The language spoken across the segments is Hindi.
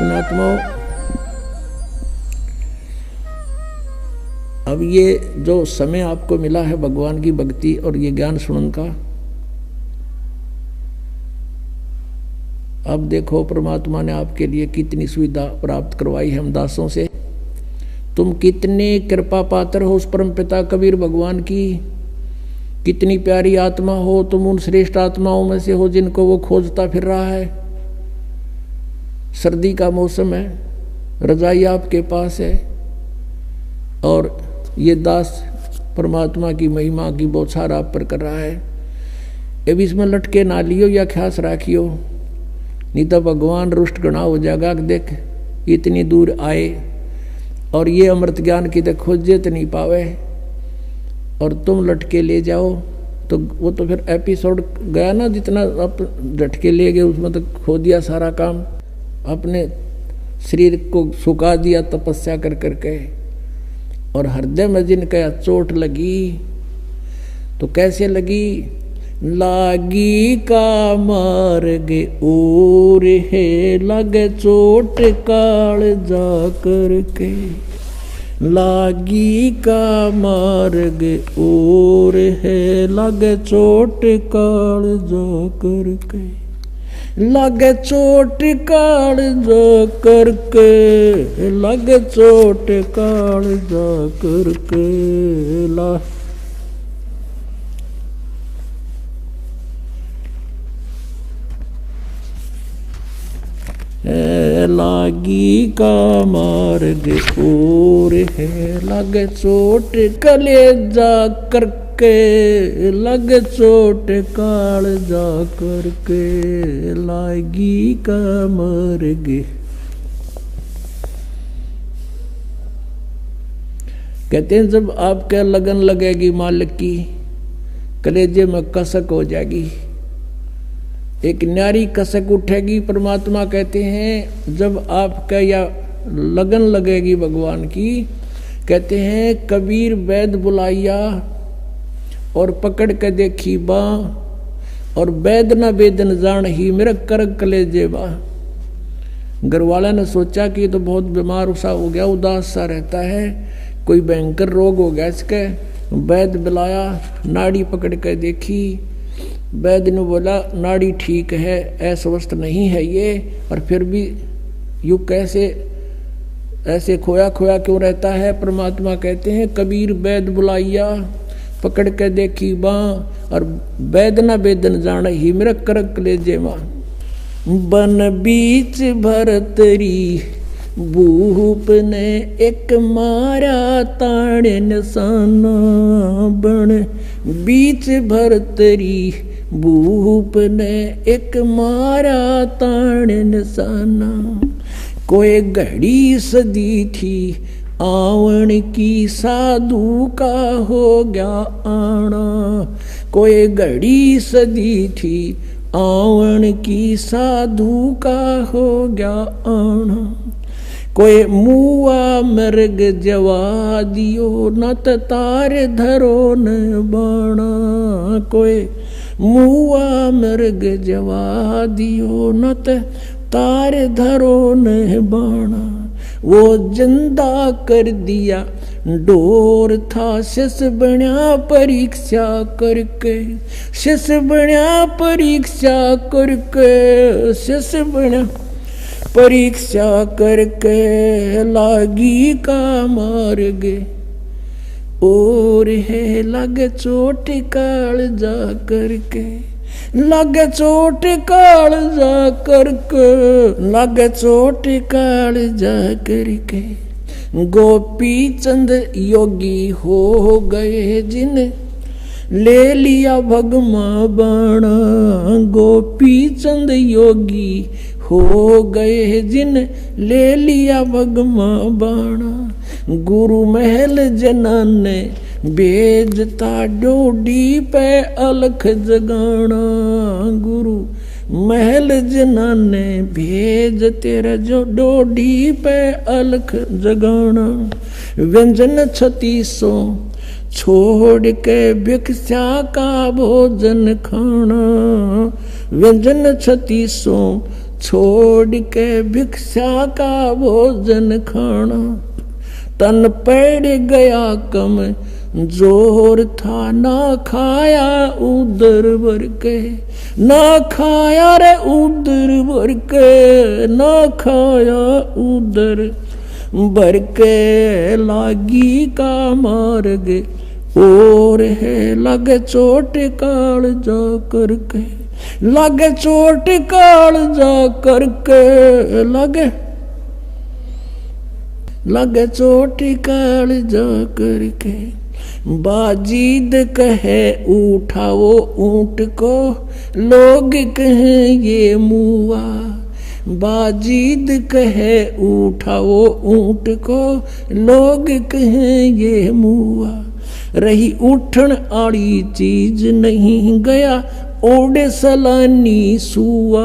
पुण्यात्माओं, अब ये जो समय आपको मिला है भगवान की भक्ति और ये ज्ञान सुनने का, अब देखो परमात्मा ने आपके लिए कितनी सुविधा प्राप्त करवाई है हम दासों से। तुम कितने कृपा पात्र हो उस परम पिता कबीर भगवान की, कितनी प्यारी आत्मा हो तुम, उन श्रेष्ठ आत्माओं में से हो जिनको वो खोजता फिर रहा है। सर्दी का मौसम है, रजाई आपके पास है और ये दास परमात्मा की महिमा की बौछार आप पर कर रहा है। अब इसमें लटके ना लियो या ख्यास राखियो, नहीं तो भगवान रुष्ट गणा हो जाएगा। देख इतनी दूर आए और ये अमृत ज्ञान की तो खोजे तो नहीं पावे और तुम लटके ले जाओ, तो वो तो फिर एपिसोड गया ना। जितना आप झटके ले गए उसमें तो खो दिया सारा काम, अपने शरीर को सुखा दिया तपस्या कर करके। और हृदय में जिनका चोट लगी तो कैसे लगी? लागी का मार्ग और है लगे चोट काल जा करके, लागी का मार्ग और है लगे चोट काल जा करके, लगे चोट काल जा करके, लगे चोट काल जा करके। लागी का मार्ग और है लगे चोट कलेजा करके, लगे चोट काल जा करके, लागी का मार्ग। कहते हैं जब आपके लगन लगेगी मालिक की, कलेजे में कसक हो जाएगी, एक न्यारी कसक उठेगी। परमात्मा कहते हैं जब आपका या लगन लगेगी भगवान की, कहते हैं कबीर वैद बुलाइया और पकड़ के देखी बा, और वैद न वेदन जान ही मेरा करक कलेजे बा। घर वाला ने सोचा कि ये तो बहुत बीमार सा हो गया, उदास सा रहता है, कोई भयंकर रोग हो गया इसके। वैद बुलाया, नाड़ी पकड़ के देखी, वैद्य ने बोला नाड़ी ठीक है, अस्वस्थ नहीं है ये, और फिर भी यू कैसे ऐसे खोया खोया क्यों रहता है? परमात्मा कहते हैं कबीर वैद्य बुलाइया पकड़ के देखी बाँ, और वैद्य न वेदन जान ही मेरा करक ले जेवा। बन बीच भरतरी भूप ने एक मारा ताड़ निशाना, बन बीच भरतरी भूप ने एक मारा ताड़ निशाना। कोई घड़ी सदी थी आवन की, साधु का हो गया आना। कोई घड़ी सदी थी आवन की, साधु का हो गया आना। कोई मुआ मृग जवा दियो, न तार धरो न बाणा। कोई मुआ मृग जवा दियो, न तार धरो न बाणा। वो जिंदा कर दिया डोर था, शिष बन्या परीक्षा करके, शिष बन्या परीक्षा करके, शिष बन्या परीक्षा करके। लागी का मार्ग और है लगे चोट काल जा करके, लगे चोट काल जा करके, लगे चोट काल जा करके। गोपी चंद योगी हो गए जिन ले लिया भगमा बाणा। गोपी चंद योगी हो गए जिन ले लिया भगमा बाणा। गुरु महल जनान ने भेजता डोडी पे अलख जगाना। गुरु महल जनान ने भेज तेरा जो डोडी पे अलख जगाना। व्यंजन 3600 छोड़ के भिक्षा का भोजन खाना। व्यंजन 3600 छोड़ के भिक्षा का भोजन खाना। तन पड़ गया कम जोर था, ना खाया उदर भर के, ना खाया रे उदर भर के, ना खाया उदर भर के। लागी का मार्ग और है लगे चोट काल जा करके, लगे चोट काल जा करके, लगे चोट काल जा करके। बाजीद कहे उठाओ ऊंट को, लोग कहें ये मुआ। बाजीद कहे उठाओ ऊंट को, लोग कहें ये मुआ। रही उठन आड़ी चीज नहीं गया ओडे सलानी सुआ।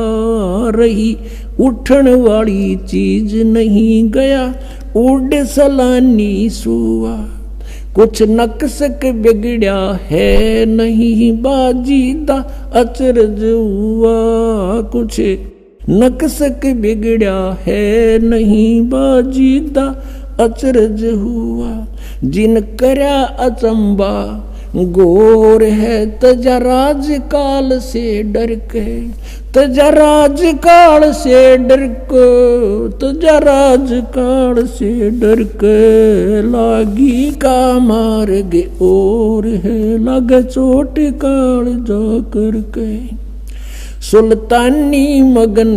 रही उठन वाली चीज नहीं गया ओडे सलानी सुआ। कुछ नक्सक बिगड़या है नहीं बाजीदा अचरज हुआ। कुछ नक्सक बिगड़या है नहीं बाजीदा अचरज हुआ। जिन करया अचंबा गोर है तजा राज काल से डर के, तजा राज काल से डर के, तजा राज काल से डर के। लागी का मार्ग और है लगे चोट काल जा करके। सुल्तानी मगन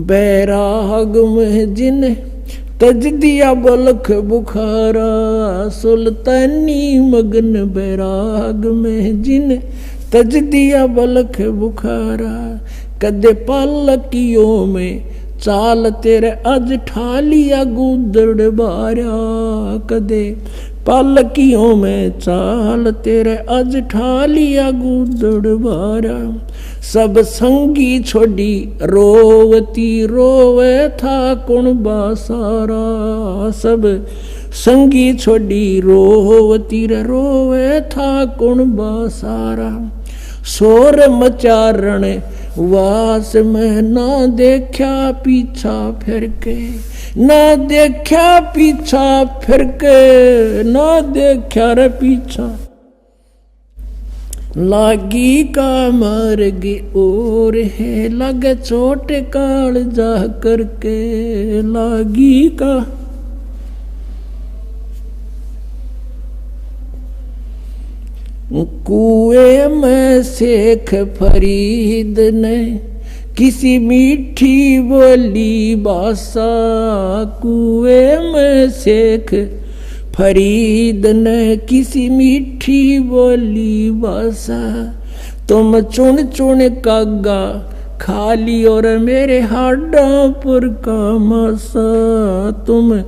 बैराग में जिन तज दिया बलख बुखारा। सुल्तानी मगन बैराग में जिन तज दिया बलख बुखारा। कदे पालकियों में चाल तेरे अज ठालिया गुदड़ बारा। कदे पालकियों में चाल तेरे अज ठालिया गुदड़ बारा। सब संगी छोड़ी रोवती रोवे था कुण बासारा। सब संगी छोड़ी रोवती रोवे था कुण बासारा। शोर मचारण वास में ना देखा पीछा फिर के, ना देखा पीछा फिर के, ना देखा रे पीछा। लागी का मार्ग और है लगे चोट काल जा करके। लागी का कुएं में शेख फरीद ने किसी मीठी बोली बासा। कुएं में शेख फरीद ने किसी मीठी बोली बासा। तुम चुन चुन कागा खाली और मेरे हाडों पर का मासा। तुम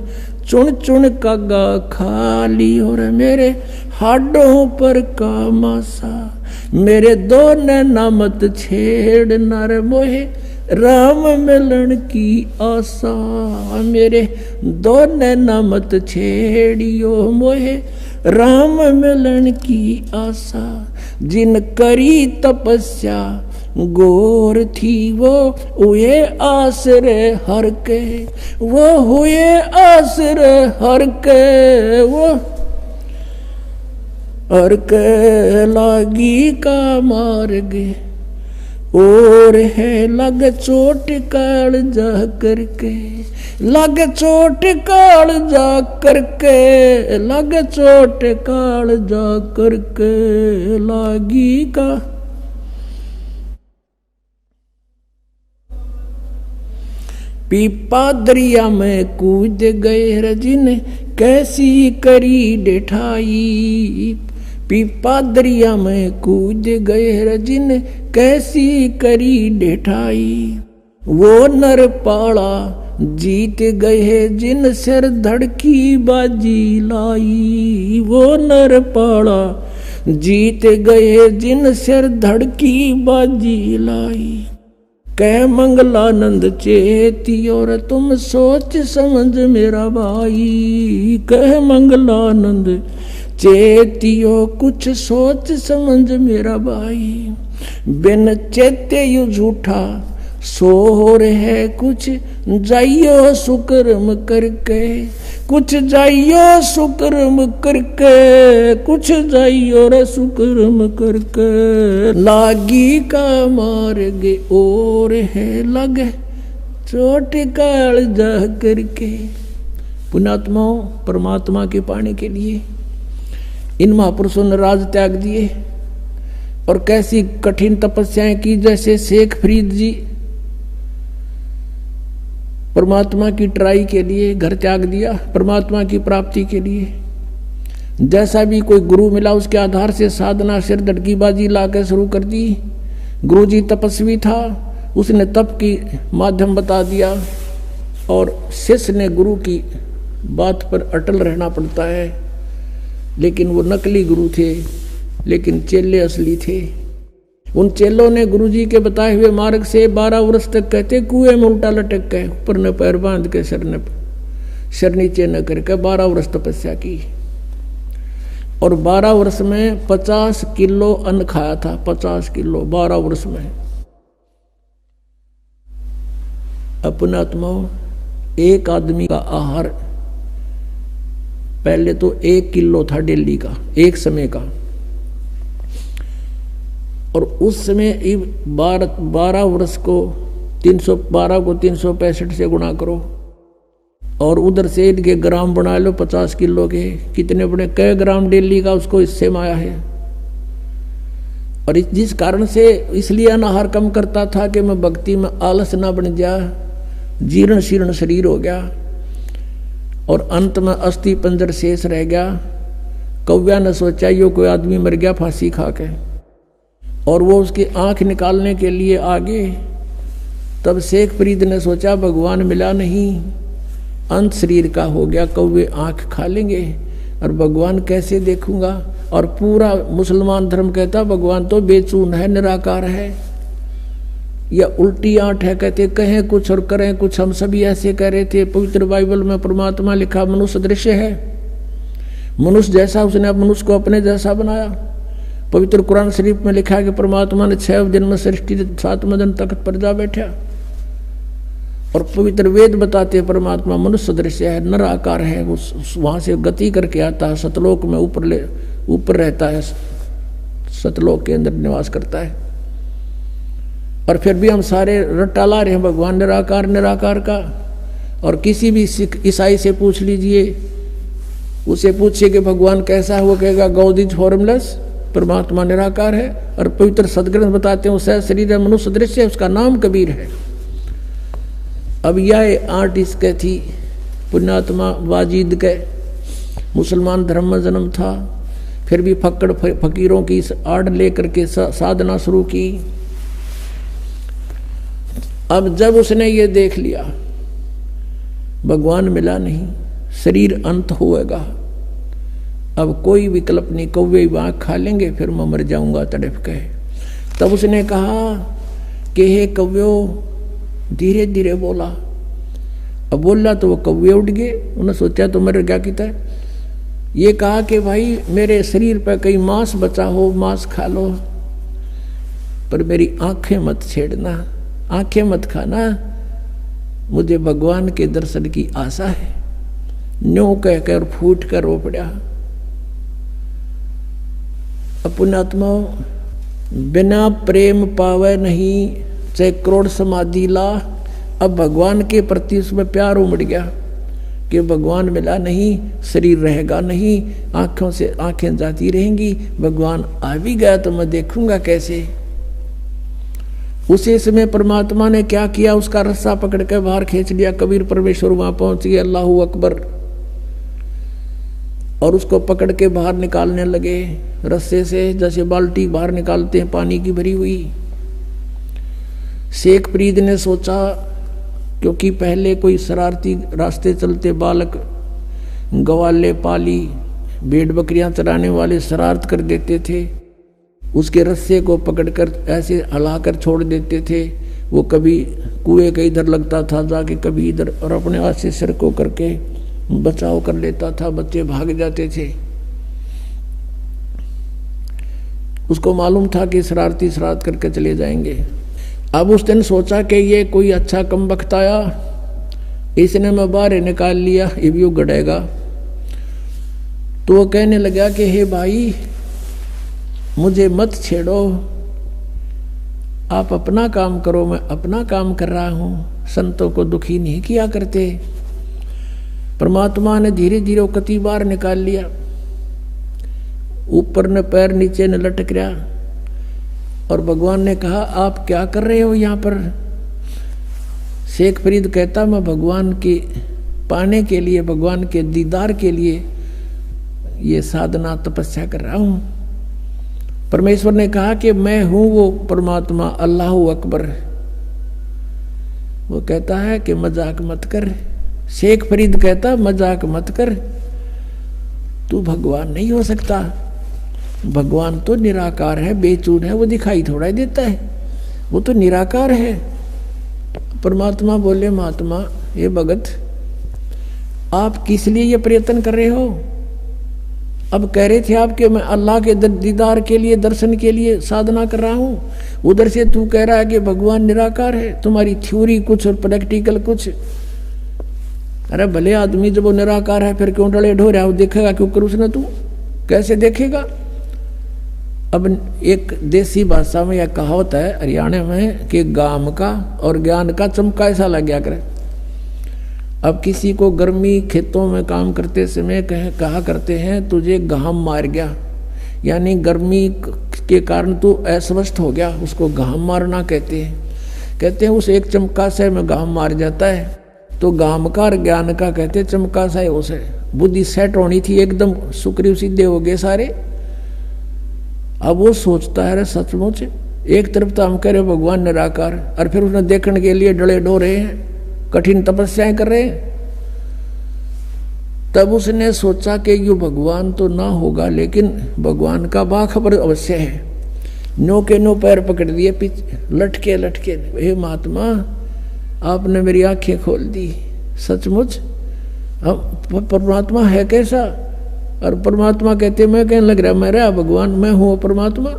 चुन चुन कागा खाली और मेरे हाडों पर का मासा। मेरे दो नैना मत छेड़ नर मोहे राम मिलन की आशा। मेरे दो नैना मत छेड़ियो मोहे राम मिलन की आशा। जिन करी तपस्या गोर थी वो हुए आसरे हर के, वो हुए आसरे हर के, वो हर के। लागी का मार्ग और है लग चोट काल जा करके, लग चोट काल जा करके, लग चोट काल जा करके। लागी का पीपा दरिया में कूद गए रजिन कैसी करी डिठाई। पीपा दरिया में कूद गए रजिन कैसी करी डिठाई। वो नर पाड़ा जीत गए जिन सिर धड़की बाजी लाई। वो नर पाड़ा जीत गए जिन सिर धड़की बाजी लाई। कह मंगलानंद चेती और तुम सोच समझ मेरा भाई। कह मंगलानंद चेतियो कुछ सोच समझ मेरा भाई। बिन चेते यू झूठा सो रहे कुछ जाइयो सुकर्म करके, कुछ जाइयो सुकर्म करके, कुछ जाइयो रे सुकर्म करके, लागी का मार्ग और है लगे चोट काल जा करके। पुण्यात्माओं, परमात्मा के पाने के लिए इन महापुरुषों ने राज त्याग दिए और कैसी कठिन तपस्याएं की। जैसे शेख फरीद जी परमात्मा की ट्राई के लिए घर त्याग दिया, परमात्मा की प्राप्ति के लिए। जैसा भी कोई गुरु मिला उसके आधार से साधना सिर धड़कीबाजी लाकर शुरू कर दी। गुरु जी तपस्वी था, उसने तप की माध्यम बता दिया और शिष्य ने गुरु की बात पर अटल रहना पड़ता है। लेकिन वो नकली गुरु थे, लेकिन चेले असली थे। उन चेलों ने गुरुजी के बताए हुए मार्ग से 12 वर्ष तक कहते कुएं में उल्टा लटक के ऊपर न पैर बांध के सिर नीचे न करके 12 वर्ष तपस्या की। और 12 वर्ष में 50 किलो अन्न खाया था, 50 किलो 12 वर्ष में। अपने आत्माओं, एक आदमी का आहार पहले तो 1 किलो था डेली का, एक समय का। और उस समय 12 वर्ष को 312 को 365 से गुणा करो और उधर से इनके ग्राम बना लो 50 किलो के, कितने बड़े कई ग्राम डेली का उसको हिस्से में आया है। और जिस कारण से इसलिए अनाहार कम करता था कि मैं भक्ति में आलस ना बन जा, जीर्ण शीर्ण शरीर हो गया और अंत में अस्थि पंजर शेष रह गया। कौव्या ने सोचा यो कोई आदमी मर गया फांसी खा के, और वो उसकी आंख निकालने के लिए आगे। तब शेख फरीद ने सोचा भगवान मिला नहीं, अंत शरीर का हो गया, कौवे आंख खा लेंगे और भगवान कैसे देखूंगा। और पूरा मुसलमान धर्म कहता भगवान तो बेचून है, निराकार है, या उल्टी आंट है। कहते कहें कुछ और करें कुछ, हम सभी ऐसे कह रहे थे। पवित्र बाइबल में परमात्मा लिखा मनुष्य दृश्य है, मनुष्य जैसा उसने अब मनुष्य को अपने जैसा बनाया। पवित्र कुरान शरीफ में लिखा है कि परमात्मा ने 6 दिन में सृष्टि 7वें दिन तख्त पर जा बैठा। और पवित्र वेद बताते हैं परमात्मा मनुष्य दृश्य है, निराकार है, वहां से गति करके आता है, सतलोक में ऊपर रहता है, सतलोक के अंदर निवास करता है। और फिर भी हम सारे रट्टा ला रहे हैं भगवान निराकार निराकार का। और किसी भी सिख ईसाई से पूछ लीजिए, उसे पूछिए कि भगवान कैसा है, वो कहेगा गॉड इज फॉर्मलेस, परमात्मा निराकार है। और पवित्र सदग्रंथ बताते हैं उसका शरीर मनुष्य दृश्य है, उसका नाम कबीर है। अब यह आर्ट इसके थी पुण्यात्मा वाजिद के, मुसलमान धर्म में जन्म था, फिर भी फक्कड़ फकीरों की आड़ लेकर के साधना शुरू की। अब जब उसने ये देख लिया भगवान मिला नहीं, शरीर अंत होएगा, अब कोई विकल्प नहीं, कौवे आँख खा लेंगे, फिर मैं मर जाऊंगा तड़प के। तब उसने कहा कि हे कौव्यो, धीरे धीरे बोला। अब बोला तो वो कौवे उड़ गए, उन्हें सोचा तो मर गया किता है। ये कहा कि भाई मेरे शरीर पर कहीं मांस बचा हो, मांस खा लो, पर मेरी आंखें मत छेड़ना, आंखें मत खाना, मुझे भगवान के दर्शन की आशा है। न्यों कहकर फूट कर रो पड़ा। पुण्यात्मा, बिना प्रेम पावे नहीं, चाहे करोड़ समाधि ला। अब भगवान के प्रति उसमें प्यार उमड़ गया कि भगवान मिला नहीं, शरीर रहेगा नहीं, आंखों से आंखें जाती रहेंगी, भगवान आ भी गया तो मैं देखूंगा कैसे। उसी समय परमात्मा ने क्या किया, उसका रस्सा पकड़ के बाहर खींच लिया। कबीर परमेश्वर वहां पहुंच गए, अल्लाहू अकबर, और उसको पकड़ के बाहर निकालने लगे रस्से से, जैसे बाल्टी बाहर निकालते हैं पानी की भरी हुई। शेख फरीद ने सोचा, क्योंकि पहले कोई शरारती रास्ते चलते बालक, गवाले पाली, भेड़ बकरियां चराने वाले शरारत कर देते थे, उसके रस्से को पकड़कर ऐसे हिलाकर छोड़ देते थे। वो कभी कुएं के इधर लगता था जाके, कभी इधर, और अपने हाथ से सिर को करके बचाव कर लेता था, बच्चे भाग जाते थे। उसको मालूम था कि शरारती शरारत करके चले जाएंगे। अब उस दिन सोचा कि ये कोई अच्छा कम वक्त आया, इसने मैं बाहर निकाल लिया, ये भी गड़ेगा। तो वो कहने लगा कि हे भाई मुझे मत छेड़ो, आप अपना काम करो, मैं अपना काम कर रहा हूं, संतों को दुखी नहीं किया करते। परमात्मा ने धीरे धीरे कति बार निकाल लिया, ऊपर न पैर नीचे न लटक रहा। और भगवान ने कहा आप क्या कर रहे हो यहाँ पर? शेख फरीद कहता मैं भगवान के पाने के लिए, भगवान के दीदार के लिए ये साधना तपस्या कर रहा हूं। परमेश्वर ने कहा कि मैं हूं वो परमात्मा, अल्लाह अकबर। वो कहता है कि मजाक मत कर। शेख फरीद कहता मजाक मत कर, तू भगवान नहीं हो सकता। भगवान तो निराकार है, बेचून है, वो दिखाई थोड़ा ही देता है, वो तो निराकार है। परमात्मा बोले महात्मा ये भगत आप किस लिए ये प्रयत्न कर रहे हो? अब कह रहे थे आप कि मैं अल्लाह के दीदार के लिए, दर्शन के लिए साधना कर रहा हूं, उधर से तू कह रहा है कि भगवान निराकार है। तुम्हारी थ्योरी कुछ और प्रैक्टिकल कुछ। अरे भले आदमी जब वो निराकार है फिर क्यों डले ढो रहा है? देखेगा क्यों कर उसने? तू कैसे देखेगा? अब एक देसी भाषा में यह कहावत है हरियाणा में कि गाम का और ज्ञान का चमका ऐसा लग गया करे। अब किसी को गर्मी खेतों में काम करते समय कहा करते हैं तुझे घाम मार गया, यानी गर्मी के कारण तू अस्वस्थ हो गया, उसको घाम मारना कहते हैं। कहते हैं उस एक चमका से में घाम मार जाता है। तो घाम का और ज्ञान का कहते चमका सा है, उसे बुद्धि सेट होनी थी, एकदम सुक्रिय सीधे हो गए सारे। अब वो सोचता है सचमुच एक तरफ तो हम कह रहे भगवान निराकार, और फिर उसने देखने के लिए डले डो रहे हैं, कठिन तपस्याएं कर रहे हैं। तब उसने सोचा कि यो भगवान तो ना होगा, लेकिन भगवान का बाखबर अवश्य है। नो के नो पैर पकड़ दिए, लटके लटके, हे महात्मा आपने मेरी आंखें खोल दी, सचमुच हम परमात्मा है कैसा? और परमात्मा कहते मैं कहने लग रहा मेरा भगवान, मैं हूं परमात्मा।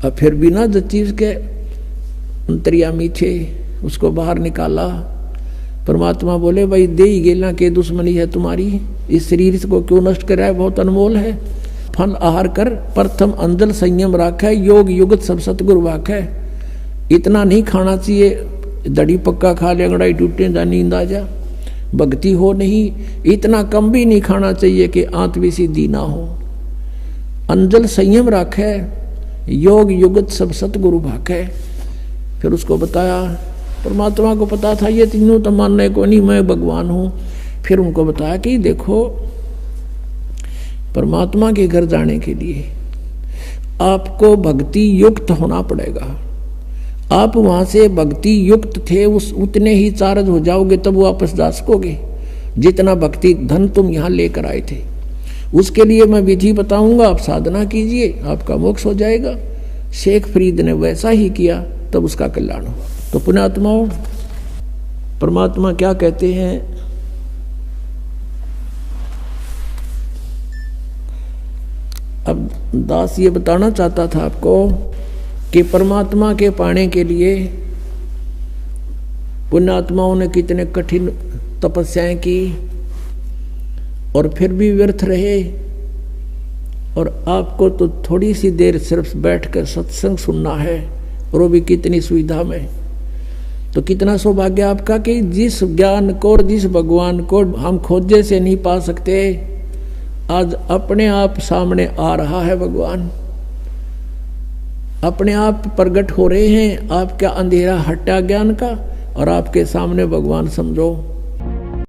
अब फिर बिना चीज के अंतर्यामी थे, उसको बाहर निकाला। परमात्मा बोले भाई दे ही गेला के दुश्मनी है तुम्हारी, इस शरीर को क्यों नष्ट कर रहा है? बहुत अनमोल है। फल आहार कर, प्रथम अंजल संयम राख है, योग युगत सब सतगुरु वाक है। इतना नहीं खाना चाहिए, दड़ी पक्का खा ले अंगड़ाई टूटे जा नींद आ जा, भक्ति हो नहीं। इतना कम भी नहीं खाना चाहिए कि आंत भी सीधी ना हो। अंजल संयम राख है, योग युगत सब सतगुरु वाक है। फिर उसको बताया, परमात्मा को पता था ये तीनों तो मानने को नहीं, मैं भगवान हूं। फिर उनको बताया कि देखो परमात्मा के घर जाने के लिए आपको भक्ति युक्त होना पड़ेगा। आप वहां से भक्ति युक्त थे, उस उतने ही चार्ज हो जाओगे तब वापस जा सकोगे, जितना भक्ति धन तुम यहाँ लेकर आए थे। उसके लिए मैं विधि बताऊंगा, आप साधना कीजिए, आपका मोक्ष हो जाएगा। शेख फरीद ने वैसा ही किया, तब उसका कल्याण हुआ। तो पुण्यात्माओं, परमात्मा क्या कहते हैं? अब दास ये बताना चाहता था आपको कि परमात्मा के पाने के लिए पुण्यात्माओं ने कितने कठिन तपस्याएं की और फिर भी व्यर्थ रहे। और आपको तो थोड़ी सी देर सिर्फ बैठकर सत्संग सुनना है, और वो भी कितनी सुविधा में। तो कितना सौभाग्य आपका कि जिस ज्ञान को और जिस भगवान को हम खोजे से नहीं पा सकते, आज अपने आप सामने आ रहा है भगवान, अपने आप प्रकट हो रहे हैं। आपका अंधेरा हटा ज्ञान का और आपके सामने भगवान समझो।